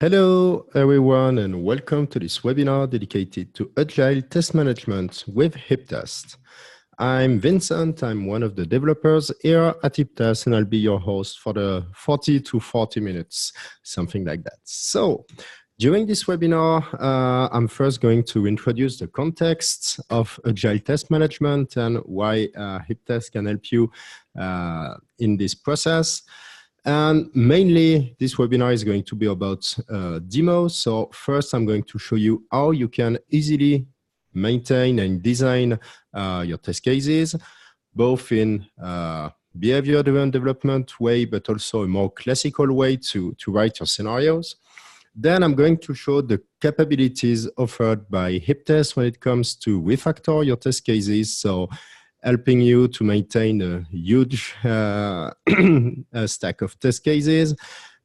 Hello, everyone, and welcome to this webinar dedicated to Agile Test Management with HipTest. I'm Vincent. I'm one of the developers here at HipTest, and I'll be your host for the 40 to 40 minutes, something like that. So, during this webinar, I'm first going to introduce the context of Agile Test Management and why HipTest can help you in this process. And mainly, this webinar is going to be about demos. So first, I'm going to show you how you can easily maintain and design your test cases, both in behavior-driven development way, but also a more classical way to write your scenarios. Then I'm going to show the capabilities offered by HipTest when it comes to refactor your test cases. So helping you to maintain a huge stack of test cases.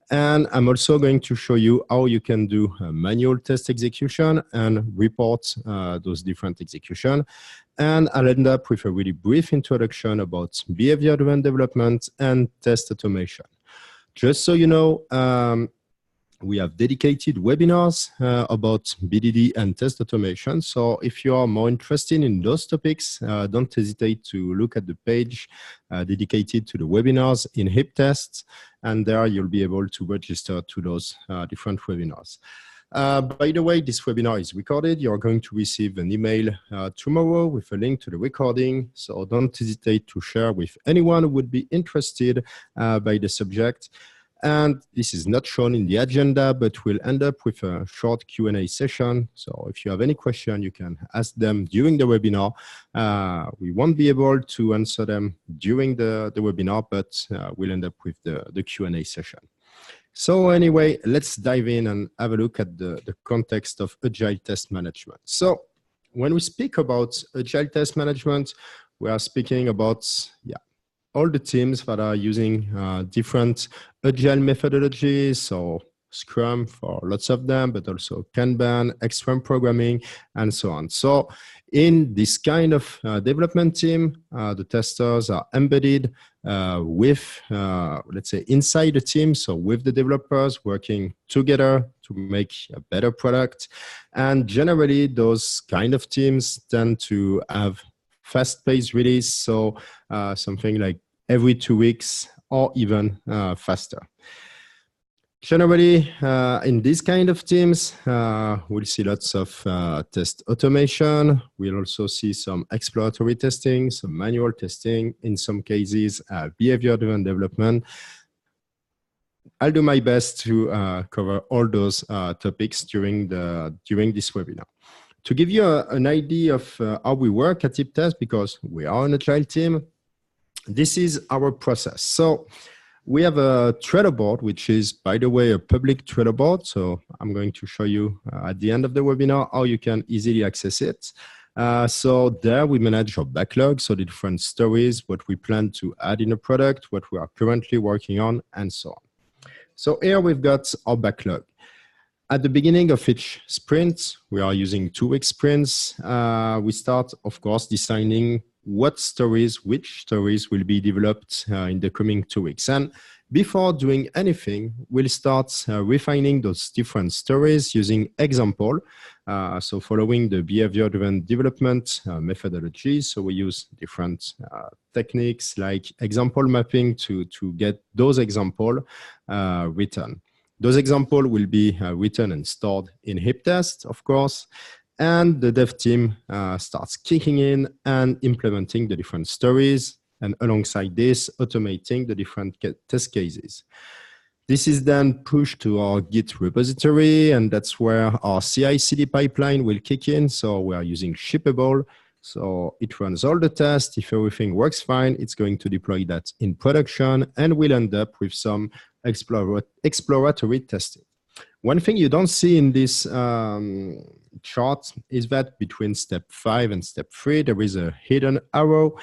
And I'm also going to show you how you can do manual test execution and report those different execution. And I'll end up with a really brief introduction about behavior-driven development and test automation. Just so you know, we have dedicated webinars about BDD and test automation. So if you are more interested in those topics, don't hesitate to look at the page dedicated to the webinars in HipTest, and there you'll be able to register to those different webinars. By the way, this webinar is recorded. You're going to receive an email tomorrow with a link to the recording. So don't hesitate to share with anyone who would be interested by the subject. And this is not shown in the agenda, but we'll end up with a short Q&A session. So if you have any question, you can ask them during the webinar. We won't be able to answer them during the webinar, but we'll end up with the Q&A session. So anyway, let's dive in and have a look at the context of Agile Test Management. So when we speak about Agile Test Management, we are speaking about, all the teams that are using different Agile methodologies, so Scrum for lots of them, but also Kanban, X-Scrum programming, and so on. So in this kind of development team, the testers are embedded with, let's say, inside the team, so with the developers working together to make a better product. And generally, those kind of teams tend to have fast-paced release, so something like every 2 weeks or even faster. Generally, in these kind of teams, we'll see lots of test automation. We'll also see some exploratory testing, some manual testing, in some cases, behavior-driven development. I'll do my best to cover all those topics during this webinar. To give you an idea of how we work at HipTest, because we are an Agile team, this is our process. So we have a Trello board, which is, by the way, a public Trello board. So I'm going to show you at the end of the webinar how you can easily access it. So there we manage our backlog, so the different stories, what we plan to add in a product, what we are currently working on, and so on. So here we've got our backlog. At the beginning of each sprint, we are using 2-week sprints. We start, of course, designing which stories will be developed in the coming 2 weeks. And before doing anything, we'll start refining those different stories using example. So following the behavior-driven development methodology. So we use different techniques like example mapping to get those examples written. Those examples will be written and stored in HipTest, of course. And the dev team starts kicking in and implementing the different stories, and alongside this, automating the different test cases. This is then pushed to our Git repository, and that's where our CI/CD pipeline will kick in. So we are using shippable. So it runs all the tests. If everything works fine, it's going to deploy that in production, and we'll end up with some exploratory testing. One thing you don't see in this chart is that between step 5 and step 3, there is a hidden arrow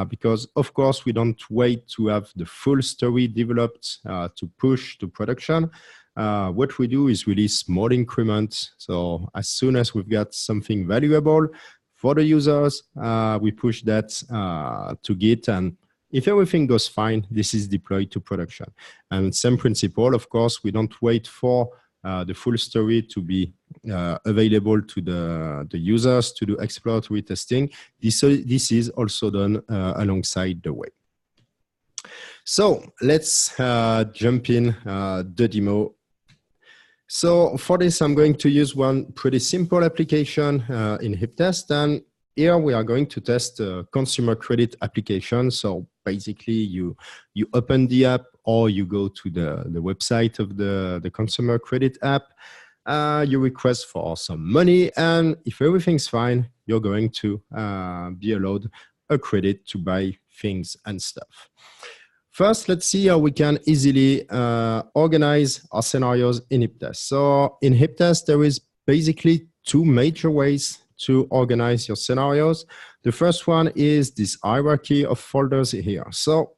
because, of course, we don't wait to have the full story developed to push to production. What we do is release small increments. So as soon as we've got something valuable for the users, we push that to Git, and if everything goes fine, this is deployed to production. And same principle, of course, we don't wait for the full story to be available to the users to do exploratory testing. This is also done alongside the way. So let's jump in the demo. So for this, I'm going to use one pretty simple application in HipTest. And here we are going to test a consumer credit application. So basically you open the app or you go to the website of the consumer credit app. You request for some money, and if everything's fine, you're going to be allowed a credit to buy things and stuff. First, let's see how we can easily organize our scenarios in HipTest. So in HipTest, there is basically two major ways to organize your scenarios. The first one is this hierarchy of folders here. So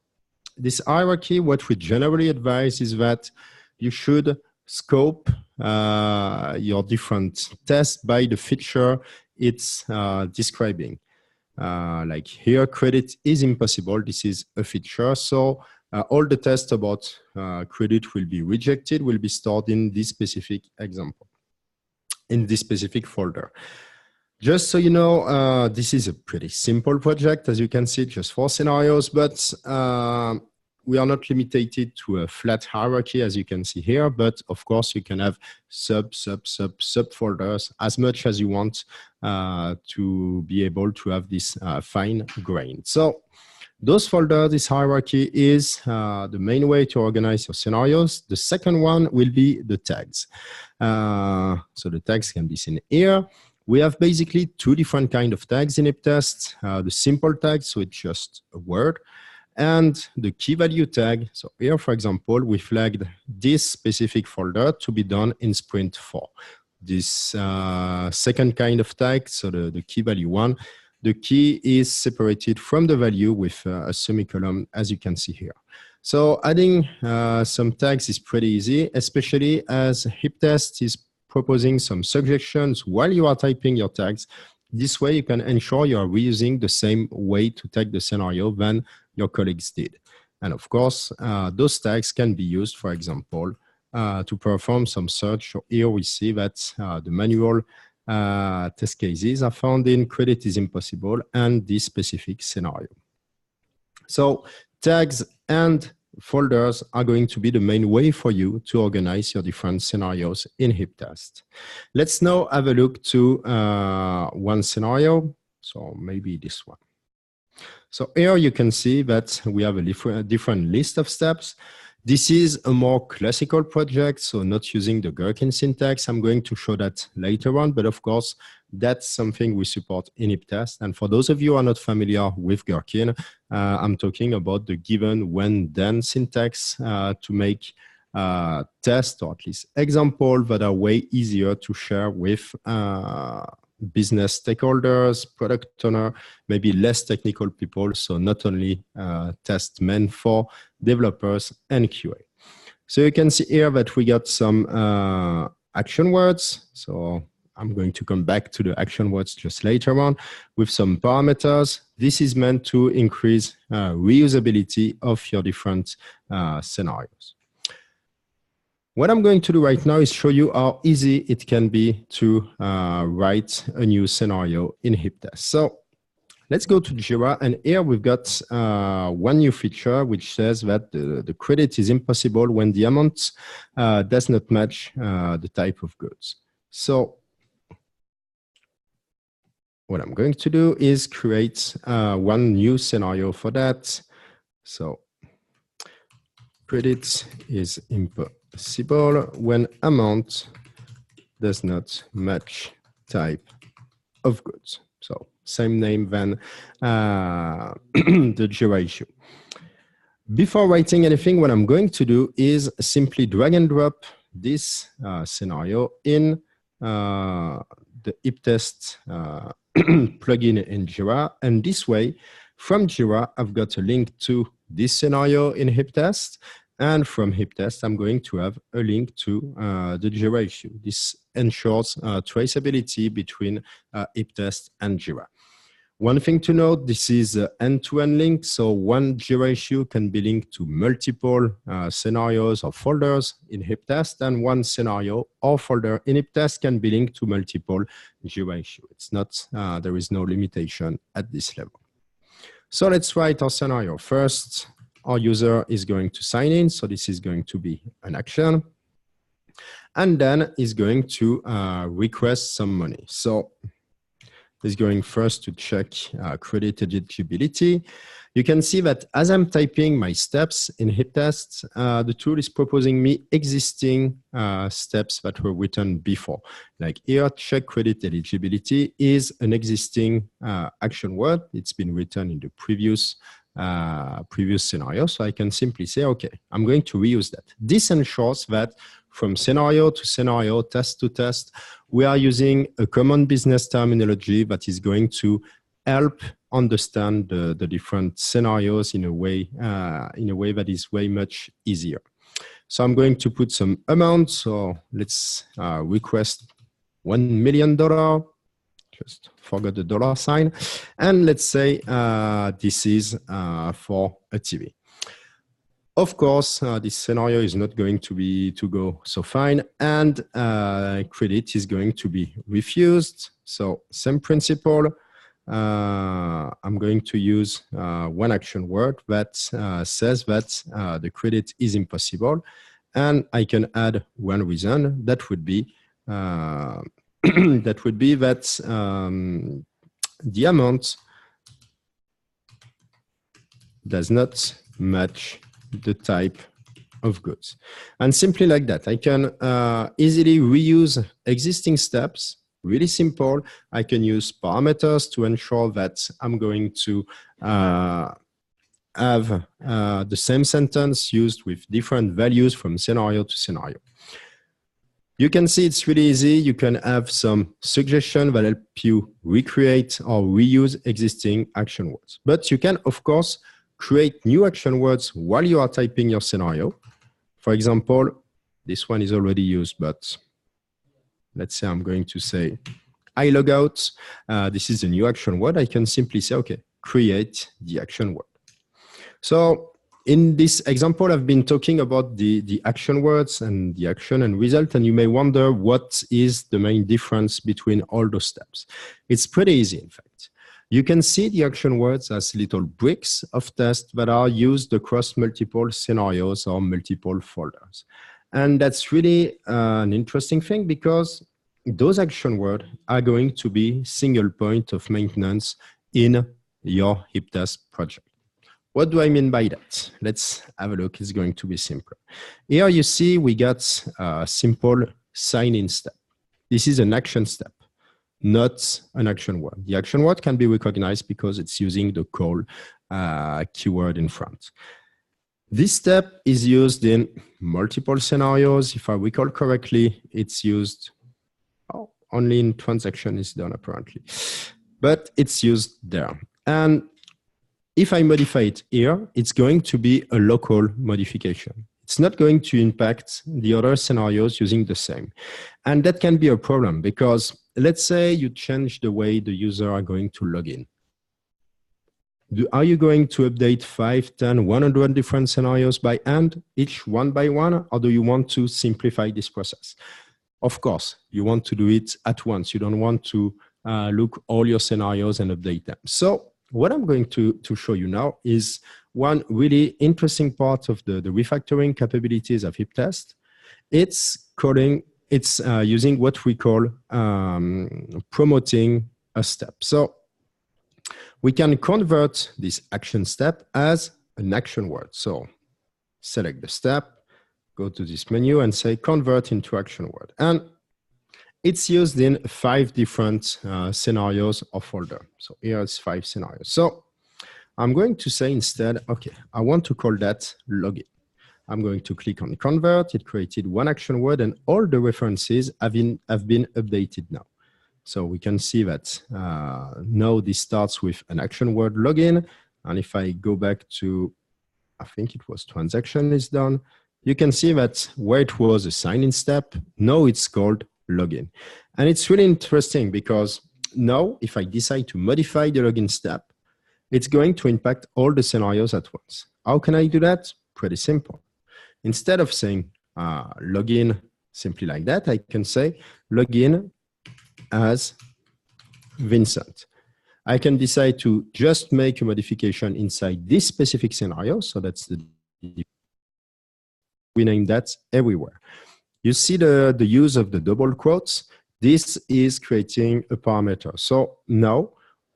this hierarchy, what we generally advise is that you should scope your different tests by the feature it's describing. Like here, credit is impossible. This is a feature. So all the tests about credit will be rejected, will be stored in this specific example, in this specific folder. Just so you know, this is a pretty simple project, as you can see, just 4 scenarios, but we are not limited to a flat hierarchy, as you can see here, but of course you can have sub folders as much as you want to be able to have this fine grain. So those folders, this hierarchy is the main way to organize your scenarios. The second one will be the tags. So the tags can be seen here. We have basically 2 different kinds of tags in HipTest. The simple tag, so it's just a word, and the key value tag. So here, for example, we flagged this specific folder to be done in sprint 4. This second kind of tag, so the key value one, the key is separated from the value with a semicolon, as you can see here. So adding some tags is pretty easy, especially as HipTest is proposing some suggestions while you are typing your tags. This way you can ensure you are reusing the same way to tag the scenario than your colleagues did. And of course, those tags can be used, for example, to perform some search. So here we see that the manual test cases are found in credit is impossible and this specific scenario. So tags and folders are going to be the main way for you to organize your different scenarios in HipTest. Let's now have a look to one scenario. So maybe this one. So here you can see that we have a different list of steps. This is a more classical project, so not using the Gherkin syntax. I'm going to show that later on, but of course, that's something we support in HipTest. And for those of you who are not familiar with Gherkin, I'm talking about the given, when, then syntax to make tests, or at least examples that are way easier to share with business stakeholders, product owner, maybe less technical people. So not only tests meant for developers and QA. So you can see here that we got some action words. So I'm going to come back to the action words just later on with some parameters. This is meant to increase reusability of your different scenarios. What I'm going to do right now is show you how easy it can be to write a new scenario in HipTest. So let's go to Jira, and here we've got one new feature which says that the credit is impossible when the amount does not match the type of goods. So what I'm going to do is create one new scenario for that. So credit is impossible when amount does not match type of goods. So same name than the Jira issue. Before writing anything, what I'm going to do is simply drag and drop this scenario in the HipTest plugin in Jira. And this way, from Jira, I've got a link to this scenario in HipTest. And from HipTest, I'm going to have a link to the Jira issue. This ensures traceability between HipTest and Jira. One thing to note, this is an end-to-end link. So one Jira issue can be linked to multiple scenarios or folders in HipTest, and one scenario or folder in HipTest can be linked to multiple Jira issues. It's not, there is no limitation at this level. So let's write our scenario. First, our user is going to sign in. So this is going to be an action. And then is going to request some money. So is going first to check credit eligibility. You can see that as I'm typing my steps in HipTest, the tool is proposing me existing steps that were written before. Like here, check credit eligibility is an existing action word. It's been written in the previous scenario. So I can simply say, okay, I'm going to reuse that. This ensures that from scenario to scenario, test to test, we are using a common business terminology that is going to help understand the different scenarios in a way that is way much easier. So I'm going to put some amount. So let's request $1 million. Just forgot the dollar sign. And let's say this is for a TV. Of course, this scenario is not going to go so fine, and credit is going to be refused. So same principle. I'm going to use one action word that says that the credit is impossible, and I can add one reason. That would be that the amount does not match the type of goods. And simply like that, I can easily reuse existing steps. Really simple. I can use parameters to ensure that I'm going to have the same sentence used with different values from scenario to scenario. You can see it's really easy. You can have some suggestions that help you recreate or reuse existing action words. But you can, of course, create new action words while you are typing your scenario. For example, this one is already used, but let's say I'm going to say, I log out. This is a new action word. I can simply say, okay, create the action word. So in this example, I've been talking about the action words and the action and result, and you may wonder what is the main difference between all those steps. It's pretty easy, in fact. You can see the action words as little bricks of tests that are used across multiple scenarios or multiple folders. And that's really an interesting thing because those action words are going to be single point of maintenance in your HipTest project. What do I mean by that? Let's have a look. It's going to be simpler. Here you see we got a simple sign-in step. This is an action step, not an action word. The action word can be recognized because it's using the call keyword in front. This step is used in multiple scenarios. If I recall correctly, it's used only in transaction is done apparently, but it's used there. And if I modify it here, it's going to be a local modification. It's not going to impact the other scenarios using the same. And that can be a problem because let's say you change the way the user are going to log in. Are you going to update 5, 10, 100 different scenarios by hand, each one by one, or do you want to simplify this process? Of course, you want to do it at once. You don't want to look all your scenarios and update them. So what I'm going to show you now is one really interesting part of the refactoring capabilities of HipTest. It's using what we call promoting a step. So we can convert this action step as an action word. So select the step, go to this menu and say convert into action word. And it's used in 5 different scenarios or folder. So here it's 5 scenarios. So I'm going to say instead, okay, I want to call that login. I'm going to click on convert. It created one action word and all the references have been updated now. So we can see that now this starts with an action word login. And if I go back to, I think it was transaction is done, you can see that where it was a sign-in step, now it's called login. And it's really interesting because now, if I decide to modify the login step, it's going to impact all the scenarios at once. How can I do that? Pretty simple. Instead of saying login simply like that, I can say login as Vincent. I can decide to just make a modification inside this specific scenario. So that's the, we name that everywhere. You see the use of the double quotes. This is creating a parameter. So now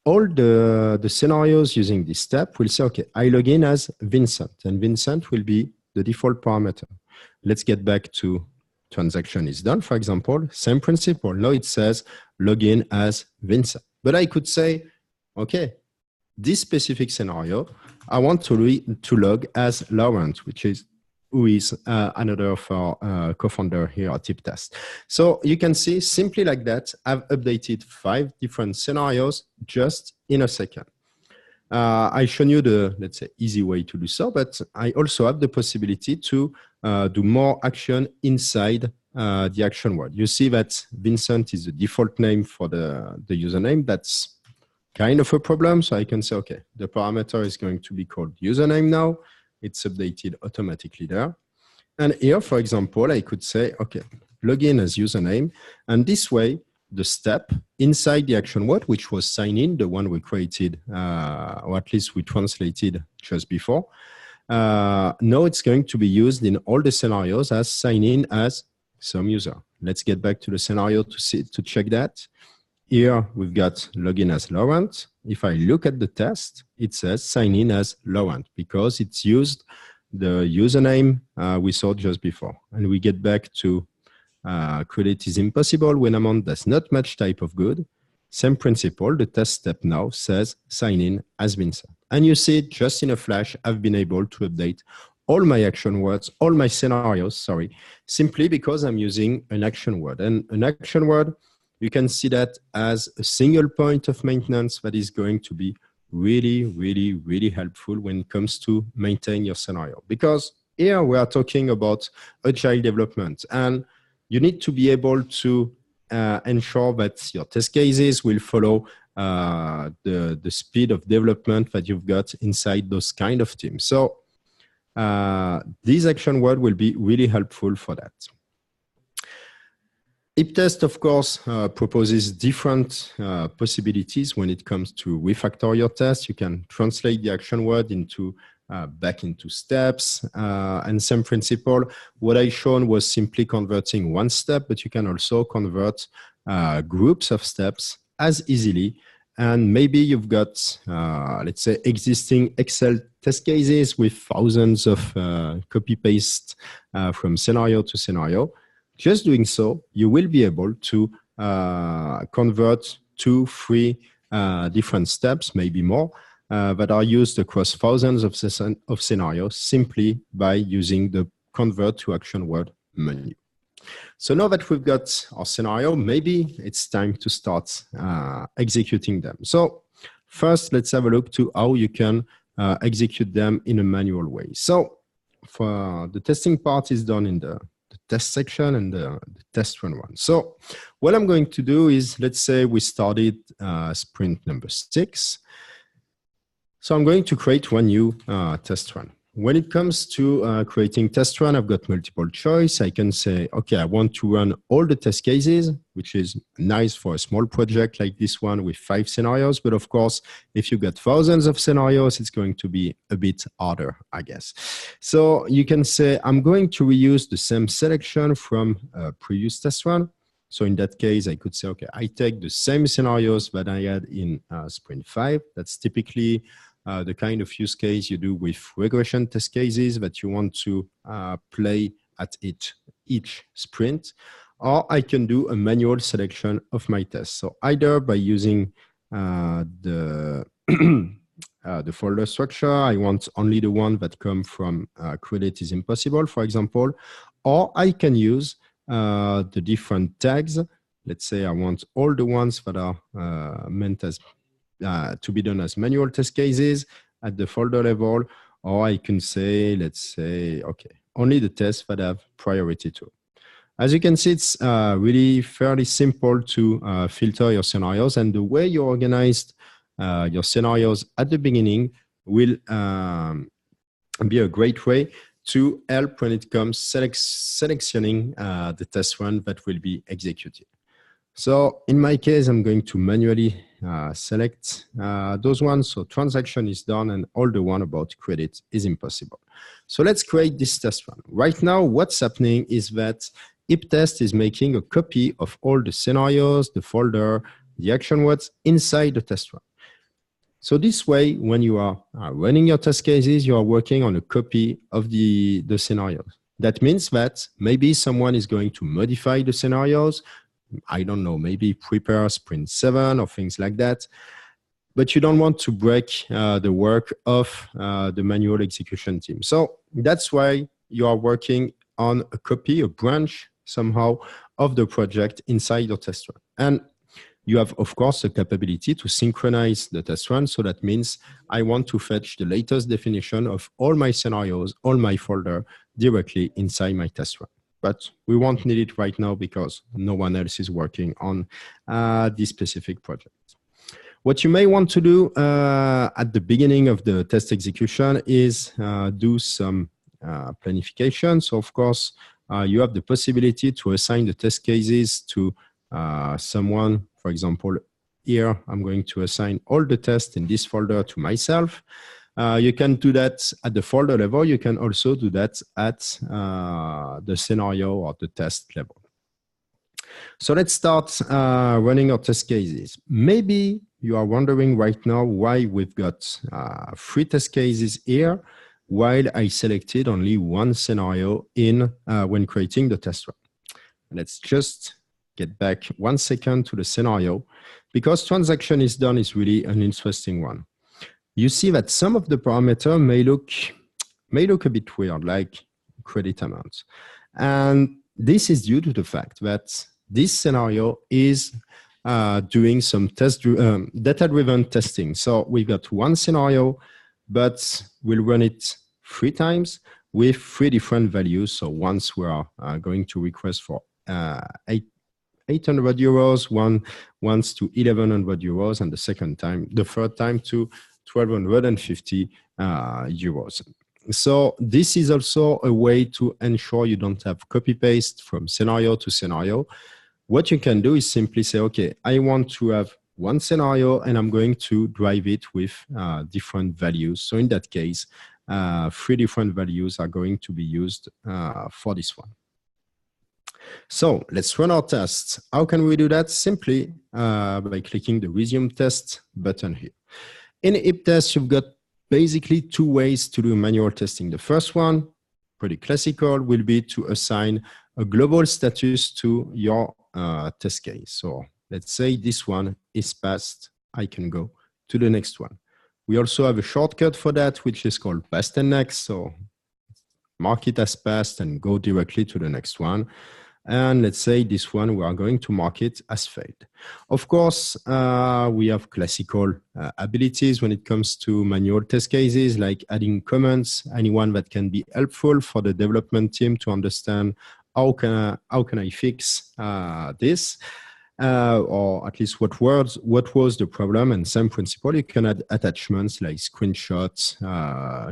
all the scenarios using this step will say, okay, I log in as Vincent, and Vincent will be the default parameter. Let's get back to transaction is done, for example, same principle. Now it says login as Vincent. But I could say, okay, this specific scenario, I want to log as Laurent, who is another of our co-founder here at HipTest. So you can see simply like that, I've updated 5 different scenarios just in a second. I've shown you the, let's say, easy way to do so, but I also have the possibility to do more action inside the action word. You see that Vincent is the default name for the username. That's kind of a problem. So I can say, okay, the parameter is going to be called username now. It's updated automatically there. And here, for example, I could say, okay, login as username. And this way, the step inside the action word, which was sign in, the one we created, or at least we translated just before, now it's going to be used in all the scenarios as sign in as some user. Let's get back to the scenario to check that. Here we've got login as Laurent. If I look at the test, it says sign in as Laurent because it's used the username we saw just before. And we get back to credit is impossible when amount does not match type of good. Same principle, the test step now says sign in as Vincent. And you see just in a flash, I've been able to update all my action words, all my scenarios, simply because I'm using an action word. And an action word, you can see that as a single point of maintenance that is going to be really, really, really helpful when it comes to maintain your scenario. Because here we are talking about agile development, and you need to be able to ensure that your test cases will follow the speed of development that you've got inside those kind of teams. So this action word will be really helpful for that. HipTest, of course, proposes different possibilities when it comes to refactor your test. You can translate the action word into back into steps and same principle. What I shown was simply converting one step, but you can also convert groups of steps as easily. And maybe you've got, let's say, existing Excel test cases with thousands of copy-paste from scenario to scenario. Just doing so, you will be able to convert 2, 3 different steps, maybe more, that are used across thousands of scenarios simply by using the convert to action word menu. So now that we've got our scenario, maybe it's time to start executing them. So first, let's have a look to how you can execute them in a manual way. So for the testing part is done in the test section and the test run one. So what I'm going to do is, let's say we started sprint number 6. So I'm going to create one new test run. When it comes to creating test run, I've got multiple choice. I can say, okay, I want to run all the test cases, which is nice for a small project like this one with 5 scenarios. But of course, if you've got thousands of scenarios, it's going to be a bit harder, I guess. So you can say, I'm going to reuse the same selection from a previous test run. So in that case, I could say, okay, I take the same scenarios that I had in sprint 5. That's typically the kind of use case you do with regression test cases that you want to play at each sprint. Or I can do a manual selection of my tests. So either by using the folder structure, I want only the one that come from credit is impossible, for example, or I can use the different tags. Let's say I want all the ones that are meant as to be done as manual test cases at the folder level, or I can say, let's say, okay, only the tests that have priority to. As you can see, it's really fairly simple to filter your scenarios, and the way you organized your scenarios at the beginning will be a great way to help when it comes selectioning the test run that will be executed. So in my case, I'm going to manually select those ones. So transaction is done and all the one about credit is impossible. So let's create this test run. Right now, what's happening is that HipTest is making a copy of all the scenarios, the folder, the action words inside the test run. So this way, when you are running your test cases, you are working on a copy of the scenarios. That means that maybe someone is going to modify the scenarios. I don't know, maybe prepare sprint 7 or things like that. But you don't want to break the work of the manual execution team. So that's why you are working on a copy, a branch somehow of the project inside your test run. And you have, of course, the capability to synchronize the test run. So that means I want to fetch the latest definition of all my scenarios, all my folder directly inside my test run. But we won't need it right now because no one else is working on this specific project. What you may want to do at the beginning of the test execution is do some planification. So, of course, you have the possibility to assign the test cases to someone. For example, here, I'm going to assign all the tests in this folder to myself. You can do that at the folder level. You can also do that at the scenario or the test level. So let's start running our test cases. Maybe you are wondering right now why we've got 3 test cases here, while I selected only 1 scenario in when creating the test run. Let's just get back 1 second to the scenario, because transaction is done is really an interesting one. You see that some of the parameters may look a bit weird, like credit amount. And this is due to the fact that this scenario is doing some data-driven testing. So we've got 1 scenario, but we'll run it 3 times with 3 different values. So once we are going to request for 800 euros, once to 1100 euros, and the third time to 1250 euros. So this is also a way to ensure you don't have copy paste from scenario to scenario. What you can do is simply say, okay, I want to have 1 scenario and I'm going to drive it with different values. So in that case, 3 different values are going to be used for this one. So let's run our tests. How can we do that? Simply by clicking the Resume Test button here. In HipTest, you've got basically 2 ways to do manual testing. The first one, pretty classical, will be to assign a global status to your test case. So let's say this one is passed. I can go to the next one. We also have a shortcut for that, which is called Passed and Next. So mark it as passed and go directly to the next one. And let's say this one, we are going to mark it as failed. Of course, we have classical abilities when it comes to manual test cases, like adding comments, anyone that can be helpful for the development team to understand how can I fix this, or at least what was the problem. And same principle, you can add attachments like screenshots,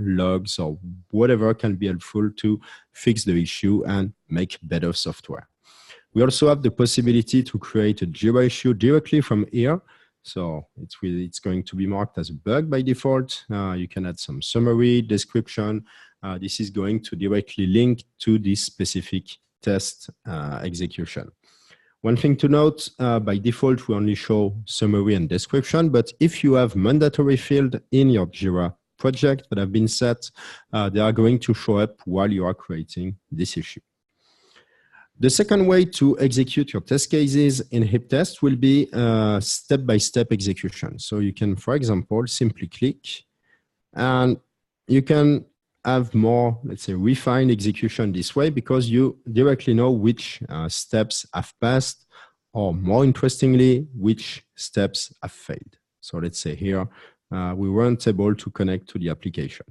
logs, or whatever can be helpful to fix the issue and make better software. We also have the possibility to create a Jira issue directly from here. So it's going to be marked as a bug by default. You can add some summary, description. This is going to directly link to this specific test execution. One thing to note, by default, we only show summary and description, but if you have mandatory field in your Jira project that have been set, they are going to show up while you are creating this issue. The second way to execute your test cases in HipTest will be step-by-step execution. So you can, for example, simply click, and you can have more, let's say, refined execution this way, because you directly know which steps have passed, or more interestingly, which steps have failed. So let's say here, we weren't able to connect to the application.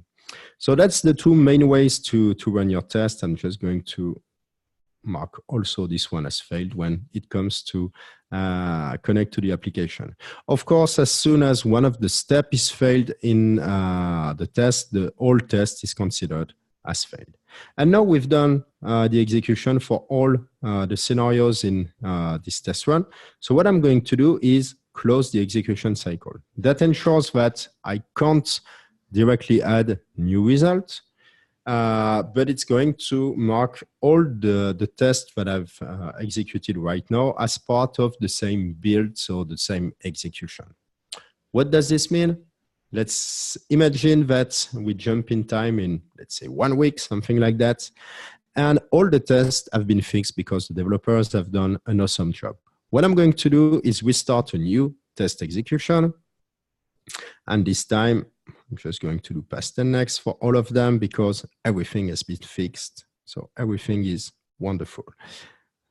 So that's the 2 main ways to run your test. I'm just going to mark also this one as failed when it comes to connect to the application. Of course, as soon as one of the steps is failed in the test, the whole test is considered as failed. And now we've done the execution for all the scenarios in this test run. So what I'm going to do is close the execution cycle. That ensures that I can't directly add new results, but it's going to mark all the tests that I've executed right now as part of the same build, so the same execution. What does this mean? Let's imagine that we jump in time in, let's say, 1 week, something like that, and all the tests have been fixed because the developers have done an awesome job. What I'm going to do is restart a new test execution, and this time I'm just going to do past and next for all of them because everything has been fixed. So everything is wonderful.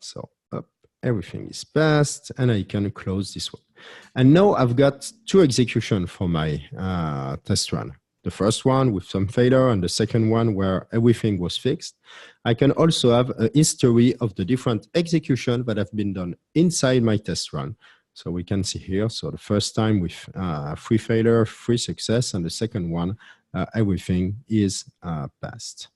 So up, everything is passed, and I can close this one. And now I've got 2 executions for my test run. The first one with some failure and the second one where everything was fixed. I can also have a history of the different executions that have been done inside my test run. So we can see here, so the first time with 3 failure, 3 success, and the second one, everything is passed.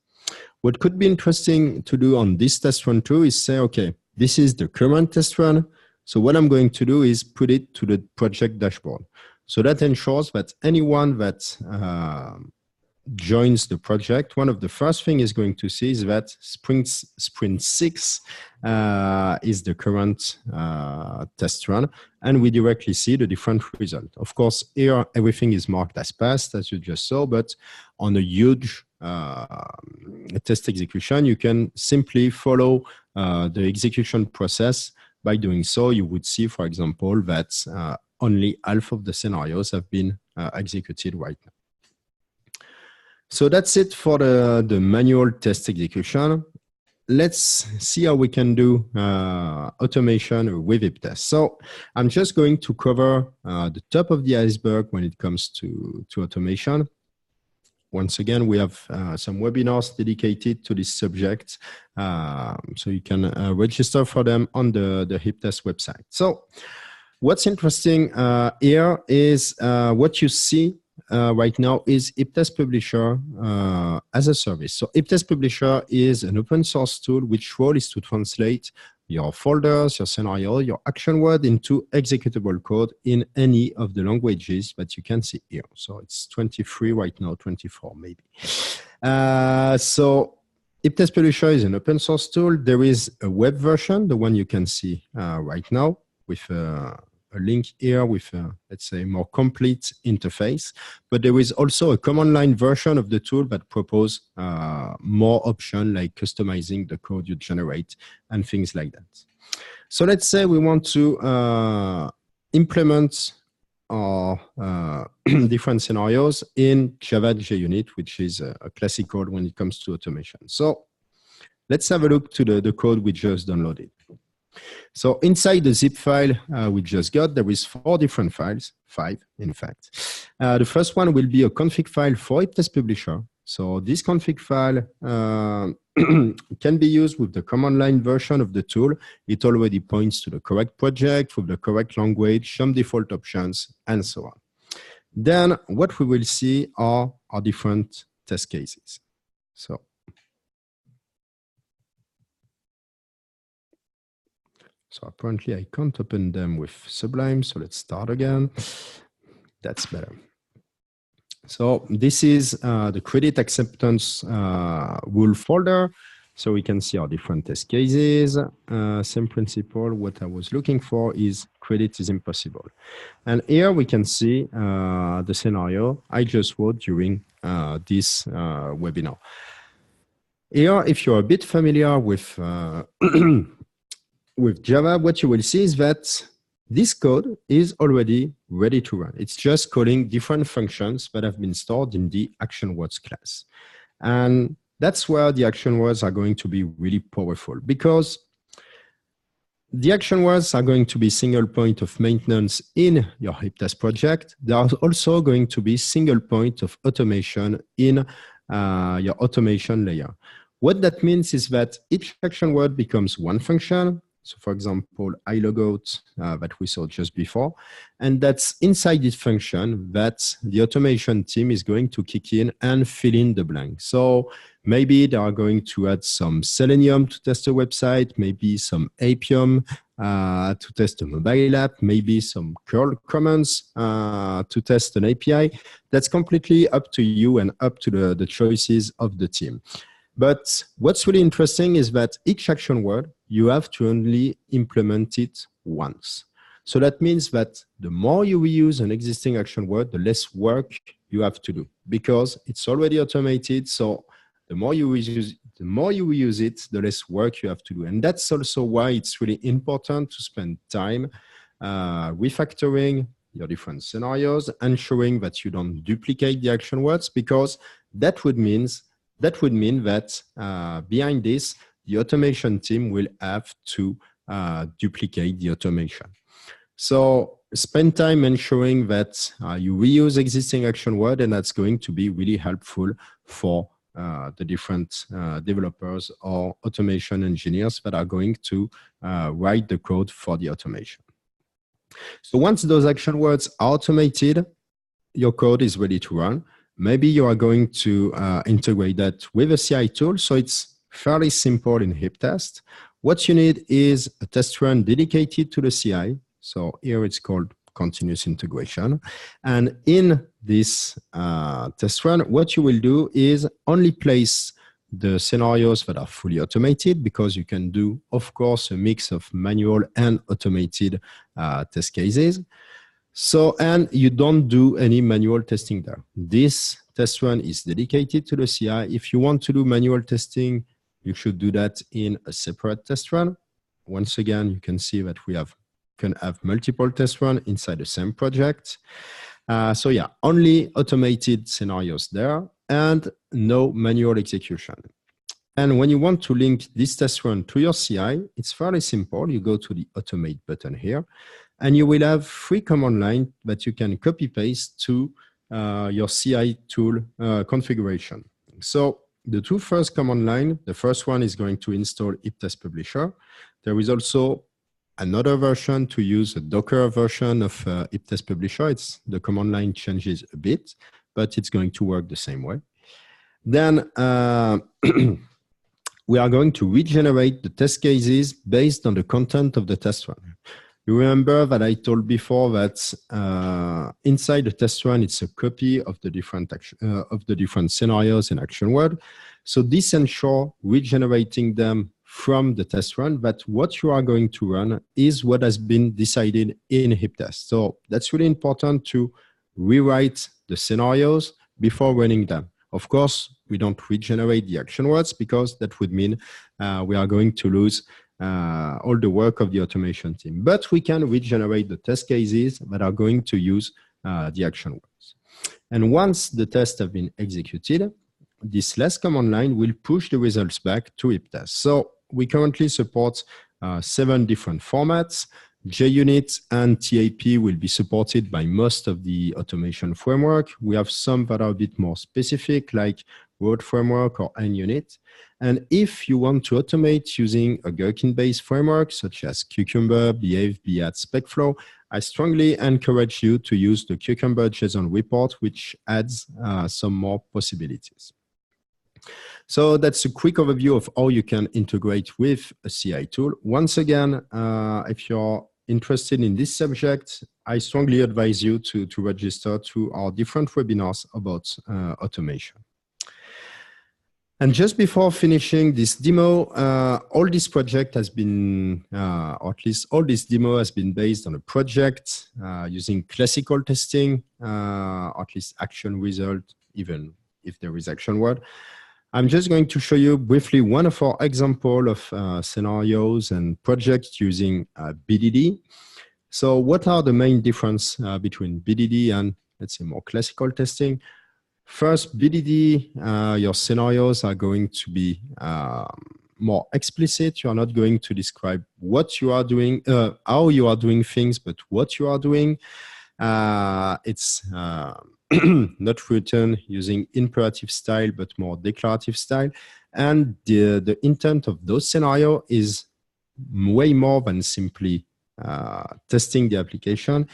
What could be interesting to do on this test run too is say, okay, this is the current test run. So what I'm going to do is put it to the project dashboard. So that ensures that anyone that joins the project, one of the first things is going to see is that sprint 6 is the current test run, and we directly see the different result. Of course, here everything is marked as passed, as you just saw, but on a huge test execution, you can simply follow the execution process. By doing so, you would see, for example, that only half of the scenarios have been executed right now. So that's it for the manual test execution. Let's see how we can do automation with HipTest. So I'm just going to cover the top of the iceberg when it comes to automation. Once again, we have some webinars dedicated to this subject, so you can register for them on the HipTest website. So what's interesting here is what you see right now is HipTest Publisher as a service. So HipTest Publisher is an open source tool which role is to translate your folders, your scenario, your action word into executable code in any of the languages that you can see here. So it's 23 right now, 24 maybe. So HipTest Publisher is an open source tool. There is a web version, the one you can see right now, with a link here with, let's say, more complete interface. But there is also a command line version of the tool that proposes more options like customizing the code you generate and things like that. So let's say we want to implement our different scenarios in Java JUnit, which is a classic code when it comes to automation. So let's have a look to the code we just downloaded. So inside the zip file we just got, there is 4 different files, 5 in fact. The first one will be a config file for HipTest Publisher. So this config file can be used with the command line version of the tool. It already points to the correct project with the correct language, some default options, and so on. Then what we will see are our different test cases. So apparently I can't open them with Sublime, so let's start again. That's better. So this is the credit acceptance rule folder. So we can see our different test cases. Same principle, what I was looking for is credit is impossible. And here we can see the scenario I just wrote during this webinar. Here, if you're a bit familiar with with Java, what you will see is that this code is already ready to run. It's just calling different functions that have been stored in the action words class. And that's where the action words are going to be really powerful, because the action words are going to be single point of maintenance in your HipTest project. They are also going to be single point of automation in your automation layer. What that means is that each action word becomes one function. So for example, iLogout that we saw just before, and that's inside this function that the automation team is going to kick in and fill in the blank. So maybe they are going to add some Selenium to test a website, maybe some Appium to test a mobile app, maybe some curl commands to test an API. That's completely up to you and up to the choices of the team. But what's really interesting is that each action word, you have to only implement it once. So that means that the more you reuse an existing action word, the less work you have to do because it's already automated. So the more you reuse it, the less work you have to do. And that's also why it's really important to spend time refactoring your different scenarios, ensuring that you don't duplicate the action words, because that would mean that behind this, the automation team will have to duplicate the automation. So spend time ensuring that you reuse existing action word, and that's going to be really helpful for the different developers or automation engineers that are going to write the code for the automation. So once those action words are automated, your code is ready to run. Maybe you are going to integrate that with a CI tool. So it's fairly simple in HipTest. What you need is a test run dedicated to the CI. So here it's called continuous integration. And in this test run, what you will do is only place the scenarios that are fully automated, because you can do, of course, a mix of manual and automated test cases. So, and you don't do any manual testing there. This test run is dedicated to the CI. If you want to do manual testing, you should do that in a separate test run. Once again, you can see that we can have multiple test runs inside the same project. So yeah, only automated scenarios there and no manual execution. And when you want to link this test run to your CI, it's fairly simple. You go to the automate button here, and you will have 3 command lines that you can copy paste to your CI tool configuration. So the 2 first command line, the first one is going to install HipTest Publisher. There is also another version to use, a Docker version of HipTest Publisher. The command line changes a bit, but it's going to work the same way. Then we are going to regenerate the test cases based on the content of the test run. You remember that I told before that inside the test run, it's a copy of the different scenarios and action word. So this ensures regenerating them from the test run, but what you are going to run is what has been decided in HipTest. So that's really important to rewrite the scenarios before running them. Of course, we don't regenerate the action words because that would mean we are going to lose all the work of the automation team. But we can regenerate the test cases that are going to use the action words. And once the tests have been executed, this last command line will push the results back to HipTest. So we currently support 7 different formats. JUnit and TAP will be supported by most of the automation framework. We have some that are a bit more specific, like Road Framework or NUnit. And if you want to automate using a Gherkin-based framework, such as Cucumber, Behave, Behat, SpecFlow, I strongly encourage you to use the Cucumber JSON report, which adds some more possibilities. So that's a quick overview of how you can integrate with a CI tool. Once again, if you're interested in this subject, I strongly advise you to register to our different webinars about automation. And just before finishing this demo, all this project has been, or at least all this demo has been based on a project using classical testing, or at least action result, even if there is action word. I'm just going to show you briefly one of our example of scenarios and projects using BDD. So what are the main difference between BDD and, let's say, more classical testing? First, BDD, your scenarios are going to be more explicit. You are not going to describe what you are doing, how you are doing things, but what you are doing. It's not written using imperative style, but more declarative style. And the intent of those scenarios is way more than simply testing the application.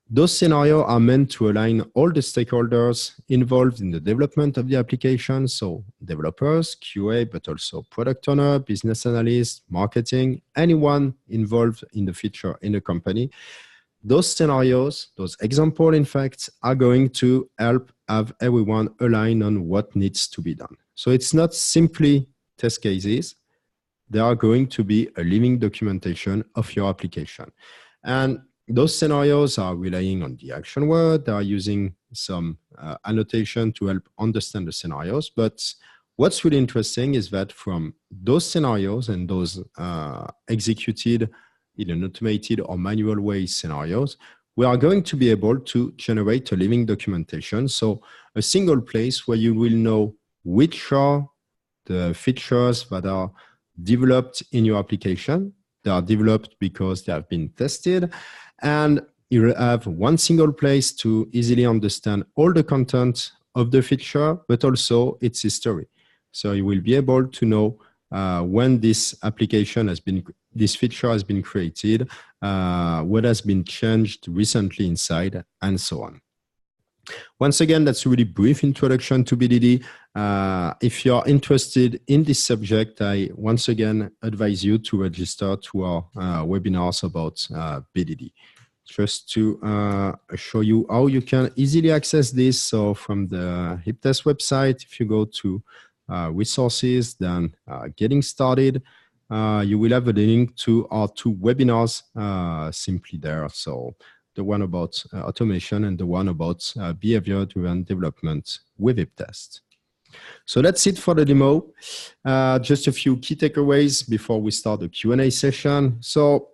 Those scenarios are meant to align all the stakeholders involved in the development of the application. So developers, QA, but also product owner, business analyst, marketing, anyone involved in the feature in the company. Those scenarios, those examples, in fact, are going to help have everyone align on what needs to be done. So it's not simply test cases. They are going to be a living documentation of your application. And those scenarios are relying on the action word. They are using some annotation to help understand the scenarios. But what's really interesting is that from those scenarios and those executed in an automated or manual way scenarios, we are going to be able to generate a living documentation. So a single place where you will know which are the features that are developed in your application. They are developed because they have been tested. And you have one single place to easily understand all the content of the feature, but also its history. So you will be able to know when this application has been, this feature has been created, what has been changed recently inside, and so on. Once again, that's a really brief introduction to BDD. If you're interested in this subject, I once again advise you to register to our webinars about BDD. Just to show you how you can easily access this. So from the HipTest website, if you go to resources, then getting started, you will have a link to our two webinars simply there. So the one about automation and the one about behavior-driven development with HipTest. So that's it for the demo. Just a few key takeaways before we start the Q&A session. So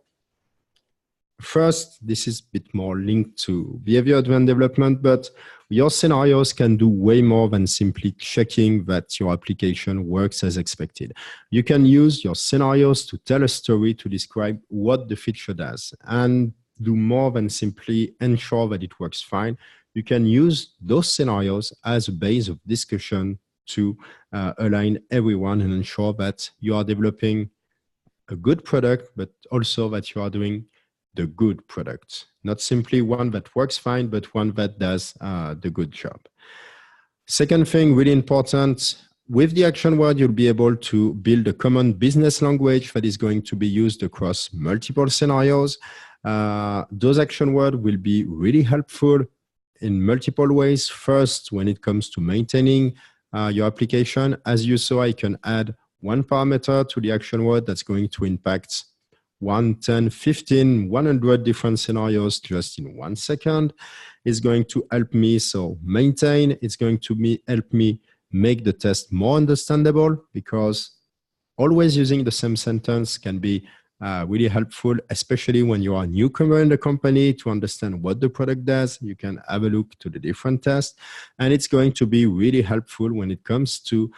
first, this is a bit more linked to behavior-driven development, but your scenarios can do way more than simply checking that your application works as expected. You can use your scenarios to tell a story to describe what the feature does and do more than simply ensure that it works fine. You can use those scenarios as a base of discussion to align everyone and ensure that you are developing a good product, but also that you are doing the good product, not simply one that works fine, but one that does the good job. Second thing, really important, with the action word, you'll be able to build a common business language that is going to be used across multiple scenarios. Those action words will be really helpful in multiple ways. First, when it comes to maintaining your application, as you saw, I can add one parameter to the action word that's going to impact 1, 10, 15, 100 different scenarios just in 1 second. It's going to help me maintain. It's going to help me make the test more understandable, because always using the same sentence can be really helpful, especially when you are a newcomer in the company, to understand what the product does. You can have a look to the different tests, and it's going to be really helpful when it comes to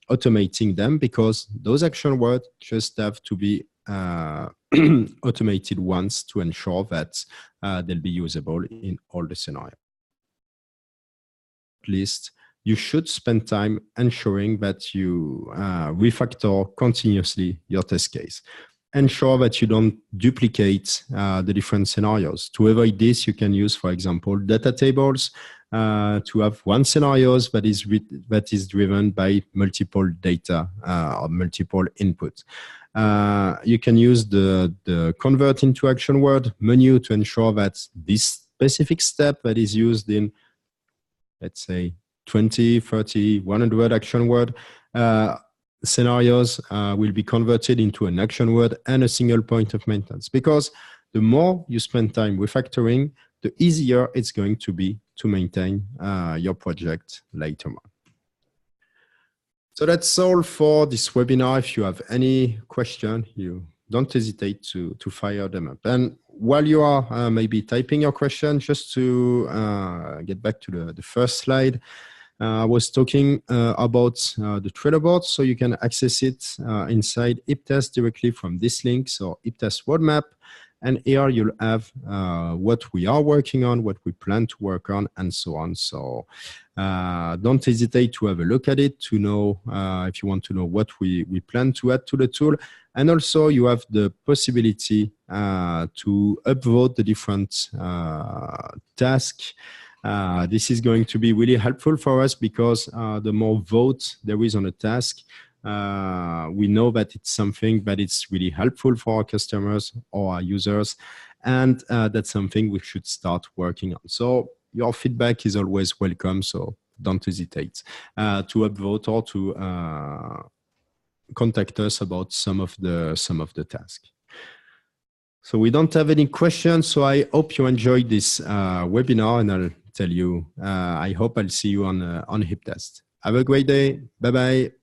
automating them, because those action words just have to be automated once to ensure that they'll be usable in all the scenarios. At least you should spend time ensuring that you refactor continuously your test case. Ensure that you don't duplicate the different scenarios. To avoid this, you can use, for example, data tables to have one scenario that is driven by multiple data or multiple inputs. You can use the convert into action word menu to ensure that this specific step that is used in, let's say, 20, 30, 100 action word scenarios will be converted into an action word and a single point of maintenance. Because the more you spend time refactoring, the easier it's going to be to maintain your project later on. So that's all for this webinar. If you have any question, you don't hesitate to fire them up. And while you are maybe typing your question, just to get back to the first slide, I was talking about the Trello board, so you can access it inside HipTest directly from this link. So HipTest roadmap, And here you'll have what we are working on, what we plan to work on, and so on. So don't hesitate to have a look at it to know if you want to know what we plan to add to the tool. And also you have the possibility to upvote the different tasks. This is going to be really helpful for us because the more votes there is on a task, we know that it's something that it's really helpful for our customers or our users, and that's something we should start working on. So your feedback is always welcome, so don't hesitate to upvote or to contact us about some of the tasks. So we don't have any questions, so I hope you enjoyed this webinar, and I'll tell you, I hope I'll see you on HipTest. Have a great day. Bye-bye.